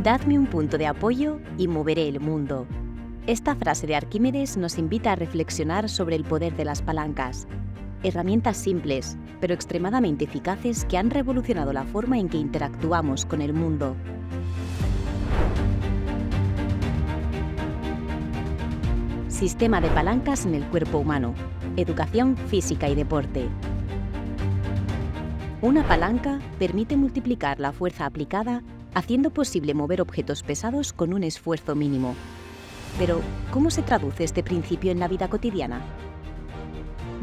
Dadme un punto de apoyo y moveré el mundo. Esta frase de Arquímedes nos invita a reflexionar sobre el poder de las palancas. Herramientas simples, pero extremadamente eficaces que han revolucionado la forma en que interactuamos con el mundo. Sistema de palancas en el cuerpo humano. Educación física y deporte. Una palanca permite multiplicar la fuerza aplicada, haciendo posible mover objetos pesados con un esfuerzo mínimo. Pero, ¿cómo se traduce este principio en la vida cotidiana?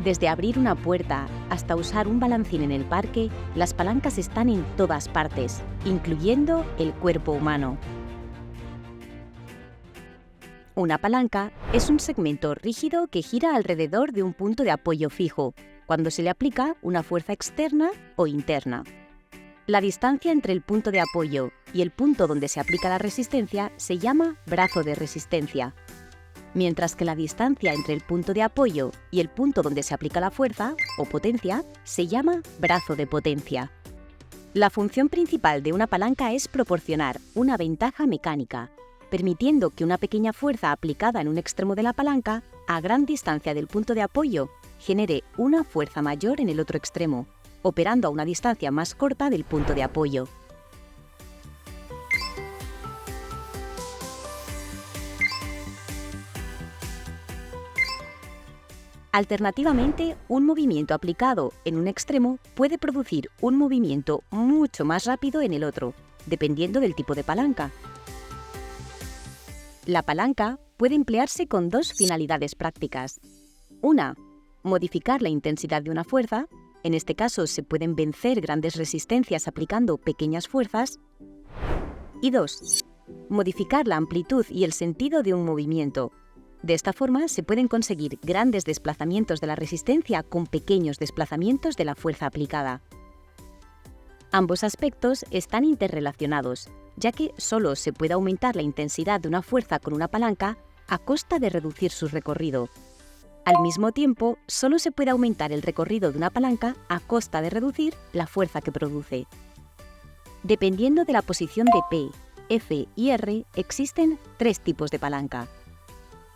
Desde abrir una puerta hasta usar un balancín en el parque, las palancas están en todas partes, incluyendo el cuerpo humano. Una palanca es un segmento rígido que gira alrededor de un punto de apoyo fijo, cuando se le aplica una fuerza externa o interna. La distancia entre el punto de apoyo y el punto donde se aplica la resistencia se llama brazo de resistencia, mientras que la distancia entre el punto de apoyo y el punto donde se aplica la fuerza o potencia se llama brazo de potencia. La función principal de una palanca es proporcionar una ventaja mecánica, permitiendo que una pequeña fuerza aplicada en un extremo de la palanca, a gran distancia del punto de apoyo, genere una fuerza mayor en el otro extremo, operando a una distancia más corta del punto de apoyo. Alternativamente, un movimiento aplicado en un extremo puede producir un movimiento mucho más rápido en el otro, dependiendo del tipo de palanca. La palanca puede emplearse con dos finalidades prácticas. Una, modificar la intensidad de una fuerza. En este caso, se pueden vencer grandes resistencias aplicando pequeñas fuerzas. Y dos, modificar la amplitud y el sentido de un movimiento. De esta forma, se pueden conseguir grandes desplazamientos de la resistencia con pequeños desplazamientos de la fuerza aplicada. Ambos aspectos están interrelacionados, ya que solo se puede aumentar la intensidad de una fuerza con una palanca a costa de reducir su recorrido. Al mismo tiempo, solo se puede aumentar el recorrido de una palanca a costa de reducir la fuerza que produce. Dependiendo de la posición de P, F y R, existen tres tipos de palanca.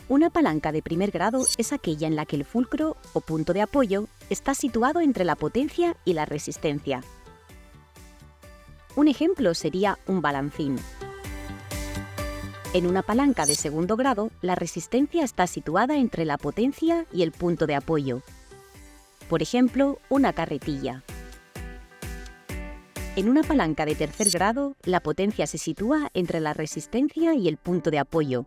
Una palanca de primer grado es aquella en la que el fulcro o punto de apoyo está situado entre la potencia y la resistencia. Un ejemplo sería un balancín. En una palanca de segundo grado, la resistencia está situada entre la potencia y el punto de apoyo. Por ejemplo, una carretilla. En una palanca de tercer grado, la potencia se sitúa entre la resistencia y el punto de apoyo.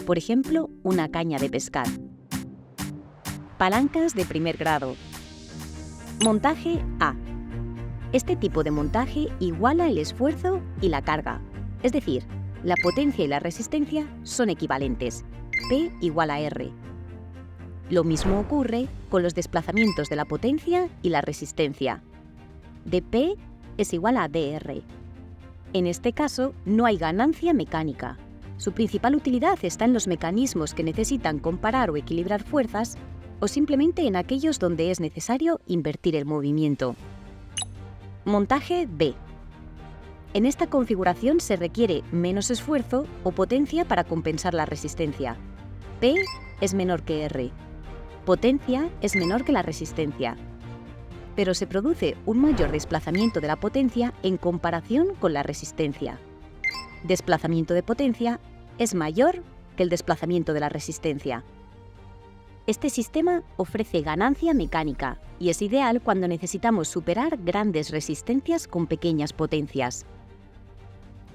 Por ejemplo, una caña de pescar. Palancas de primer grado. Montaje A. Este tipo de montaje iguala el esfuerzo y la carga. Es decir, la potencia y la resistencia son equivalentes, P igual a R. Lo mismo ocurre con los desplazamientos de la potencia y la resistencia. dP es igual a dR. En este caso, no hay ganancia mecánica. Su principal utilidad está en los mecanismos que necesitan comparar o equilibrar fuerzas o simplemente en aquellos donde es necesario invertir el movimiento. Montaje B. En esta configuración se requiere menos esfuerzo o potencia para compensar la resistencia. P es menor que R. Potencia es menor que la resistencia. Pero se produce un mayor desplazamiento de la potencia en comparación con la resistencia. Desplazamiento de potencia es mayor que el desplazamiento de la resistencia. Este sistema ofrece ganancia mecánica y es ideal cuando necesitamos superar grandes resistencias con pequeñas potencias.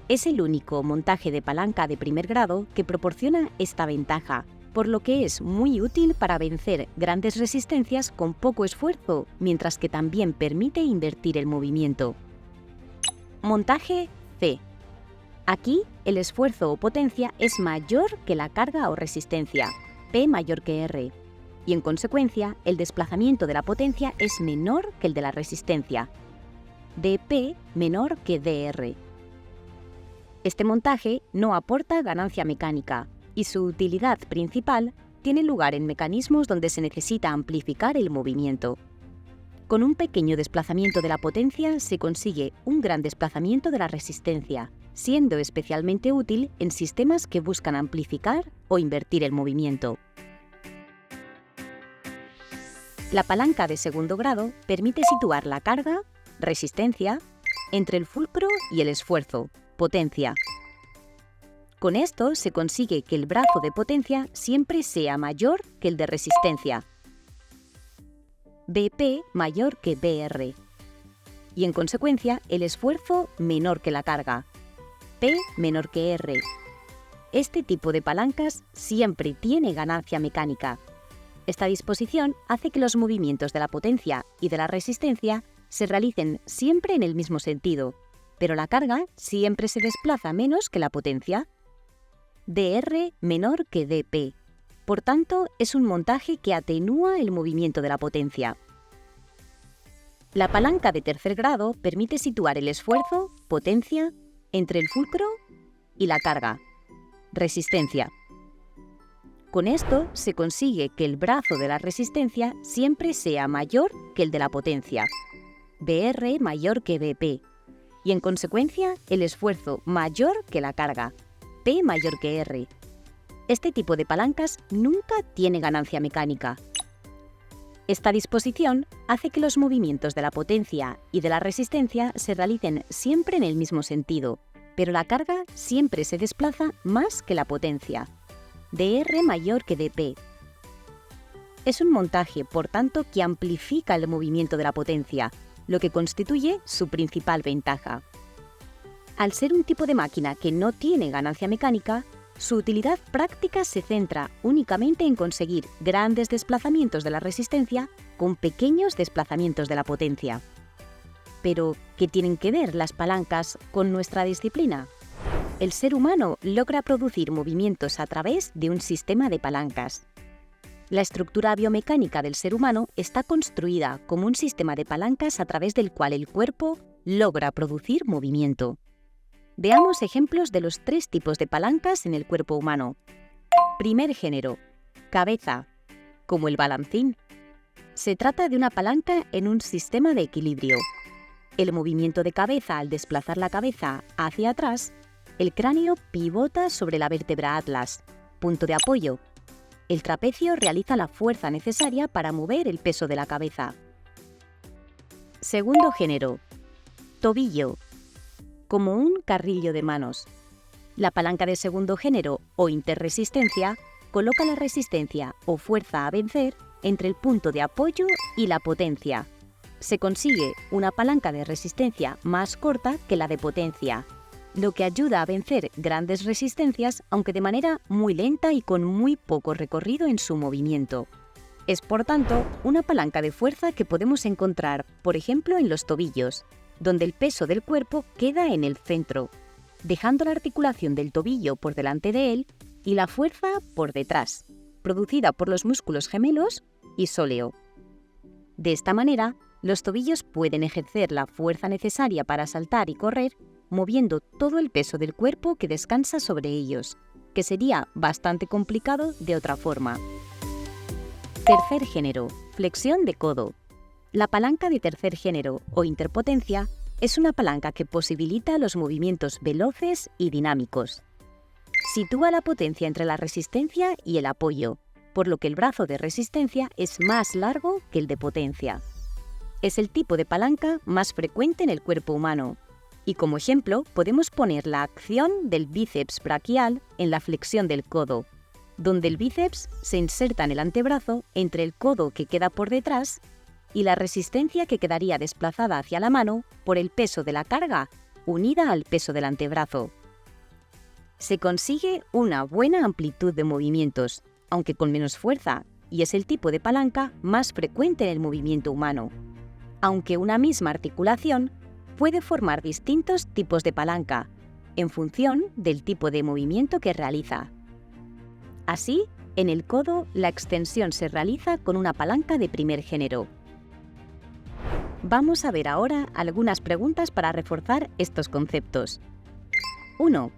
Es el único montaje de palanca de primer grado que proporciona esta ventaja, por lo que es muy útil para vencer grandes resistencias con poco esfuerzo, mientras que también permite invertir el movimiento. Montaje C. Aquí, el esfuerzo o potencia es mayor que la carga o resistencia, P mayor que R, y en consecuencia, el desplazamiento de la potencia es menor que el de la resistencia, dP menor que dR. Este montaje no aporta ganancia mecánica y su utilidad principal tiene lugar en mecanismos donde se necesita amplificar el movimiento. Con un pequeño desplazamiento de la potencia se consigue un gran desplazamiento de la resistencia, siendo especialmente útil en sistemas que buscan amplificar o invertir el movimiento. La palanca de segundo grado permite situar la carga, resistencia, entre el fulcro y el esfuerzo, potencia. Con esto se consigue que el brazo de potencia siempre sea mayor que el de resistencia, BP mayor que BR, y en consecuencia el esfuerzo menor que la carga, P menor que R. Este tipo de palancas siempre tiene ganancia mecánica. Esta disposición hace que los movimientos de la potencia y de la resistencia se realicen siempre en el mismo sentido, pero la carga siempre se desplaza menos que la potencia, dr menor que dp. Por tanto, es un montaje que atenúa el movimiento de la potencia. La palanca de tercer grado permite situar el esfuerzo, potencia, entre el fulcro y la carga, resistencia. Con esto se consigue que el brazo de la resistencia siempre sea mayor que el de la potencia, Br mayor que Bp, y en consecuencia el esfuerzo mayor que la carga, P mayor que R. Este tipo de palancas nunca tiene ganancia mecánica. Esta disposición hace que los movimientos de la potencia y de la resistencia se realicen siempre en el mismo sentido, pero la carga siempre se desplaza más que la potencia, dr mayor que dp. Es un montaje, por tanto, que amplifica el movimiento de la potencia, lo que constituye su principal ventaja. Al ser un tipo de máquina que no tiene ganancia mecánica, su utilidad práctica se centra únicamente en conseguir grandes desplazamientos de la resistencia con pequeños desplazamientos de la potencia. Pero, ¿qué tienen que ver las palancas con nuestra disciplina? El ser humano logra producir movimientos a través de un sistema de palancas. La estructura biomecánica del ser humano está construida como un sistema de palancas a través del cual el cuerpo logra producir movimiento. Veamos ejemplos de los 3 tipos de palancas en el cuerpo humano. Primer género, cabeza, como el balancín. Se trata de una palanca en un sistema de equilibrio. El movimiento de cabeza al desplazar la cabeza hacia atrás, el cráneo pivota sobre la vértebra atlas, punto de apoyo. El trapecio realiza la fuerza necesaria para mover el peso de la cabeza. Segundo género, tobillo, como un carrillo de manos. La palanca de segundo género o interresistencia coloca la resistencia o fuerza a vencer entre el punto de apoyo y la potencia. Se consigue una palanca de resistencia más corta que la de potencia, lo que ayuda a vencer grandes resistencias, aunque de manera muy lenta y con muy poco recorrido en su movimiento. Es, por tanto, una palanca de fuerza que podemos encontrar, por ejemplo, en los tobillos, donde el peso del cuerpo queda en el centro, dejando la articulación del tobillo por delante de él y la fuerza por detrás, producida por los músculos gemelos y sóleo. De esta manera, los tobillos pueden ejercer la fuerza necesaria para saltar y correr, moviendo todo el peso del cuerpo que descansa sobre ellos, que sería bastante complicado de otra forma. Tercer género, flexión de codo. La palanca de tercer género o interpotencia es una palanca que posibilita los movimientos veloces y dinámicos. Sitúa la potencia entre la resistencia y el apoyo, por lo que el brazo de resistencia es más largo que el de potencia. Es el tipo de palanca más frecuente en el cuerpo humano, y como ejemplo podemos poner la acción del bíceps braquial en la flexión del codo, donde el bíceps se inserta en el antebrazo entre el codo que queda por detrás y la resistencia que quedaría desplazada hacia la mano por el peso de la carga unida al peso del antebrazo. Se consigue una buena amplitud de movimientos, aunque con menos fuerza, y es el tipo de palanca más frecuente en el movimiento humano, aunque una misma articulación puede formar distintos tipos de palanca, en función del tipo de movimiento que realiza. Así, en el codo, la extensión se realiza con una palanca de primer género. Vamos a ver ahora algunas preguntas para reforzar estos conceptos. 1.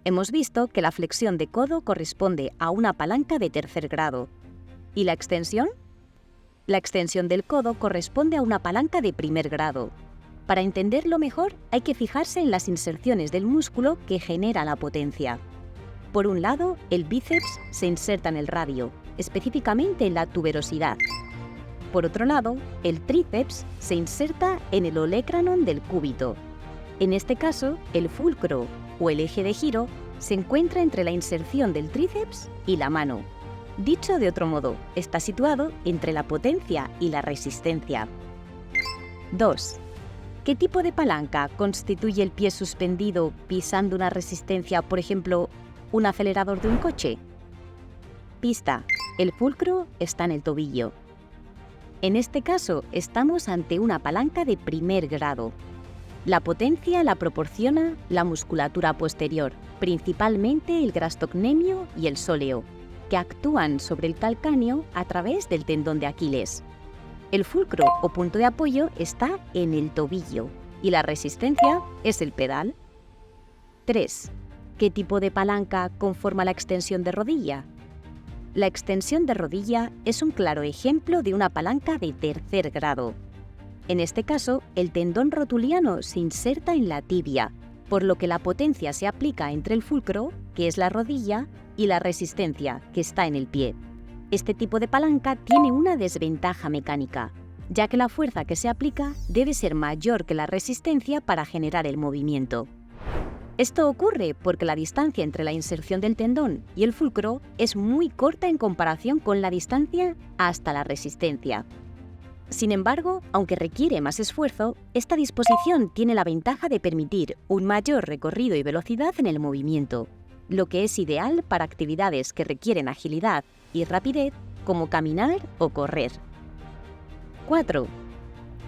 Hemos visto que la flexión de codo corresponde a una palanca de tercer grado. ¿Y la extensión? La extensión del codo corresponde a una palanca de primer grado. Para entenderlo mejor, hay que fijarse en las inserciones del músculo que genera la potencia. Por un lado, el bíceps se inserta en el radio, específicamente en la tuberosidad. Por otro lado, el tríceps se inserta en el olecranon del cúbito. En este caso, el fulcro o el eje de giro se encuentra entre la inserción del tríceps y la mano. Dicho de otro modo, está situado entre la potencia y la resistencia. 2. ¿Qué tipo de palanca constituye el pie suspendido pisando una resistencia, por ejemplo, un acelerador de un coche? Pista: el fulcro está en el tobillo. En este caso, estamos ante una palanca de primer grado. La potencia la proporciona la musculatura posterior, principalmente el gastrocnemio y el sóleo, que actúan sobre el calcáneo a través del tendón de Aquiles. El fulcro o punto de apoyo está en el tobillo y la resistencia es el pedal. 3. ¿Qué tipo de palanca conforma la extensión de rodilla? La extensión de rodilla es un claro ejemplo de una palanca de tercer grado. En este caso, el tendón rotuliano se inserta en la tibia, por lo que la potencia se aplica entre el fulcro, que es la rodilla, y la resistencia, que está en el pie. Este tipo de palanca tiene una desventaja mecánica, ya que la fuerza que se aplica debe ser mayor que la resistencia para generar el movimiento. Esto ocurre porque la distancia entre la inserción del tendón y el fulcro es muy corta en comparación con la distancia hasta la resistencia. Sin embargo, aunque requiere más esfuerzo, esta disposición tiene la ventaja de permitir un mayor recorrido y velocidad en el movimiento, lo que es ideal para actividades que requieren agilidad y rapidez, como caminar o correr. 4.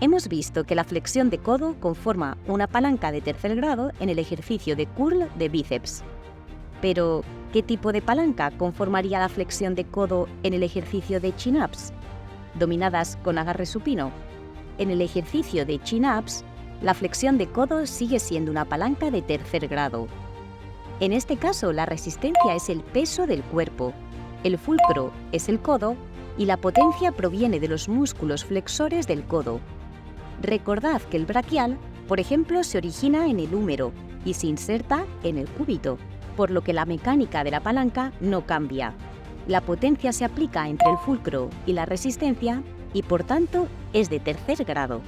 Hemos visto que la flexión de codo conforma una palanca de tercer grado en el ejercicio de curl de bíceps. Pero, ¿qué tipo de palanca conformaría la flexión de codo en el ejercicio de chin-ups, dominadas con agarre supino? En el ejercicio de chin-ups, la flexión de codo sigue siendo una palanca de tercer grado. En este caso, la resistencia es el peso del cuerpo, el fulcro es el codo y la potencia proviene de los músculos flexores del codo. Recordad que el braquial, por ejemplo, se origina en el húmero y se inserta en el cúbito, por lo que la mecánica de la palanca no cambia. La potencia se aplica entre el fulcro y la resistencia y, por tanto, es de tercer grado.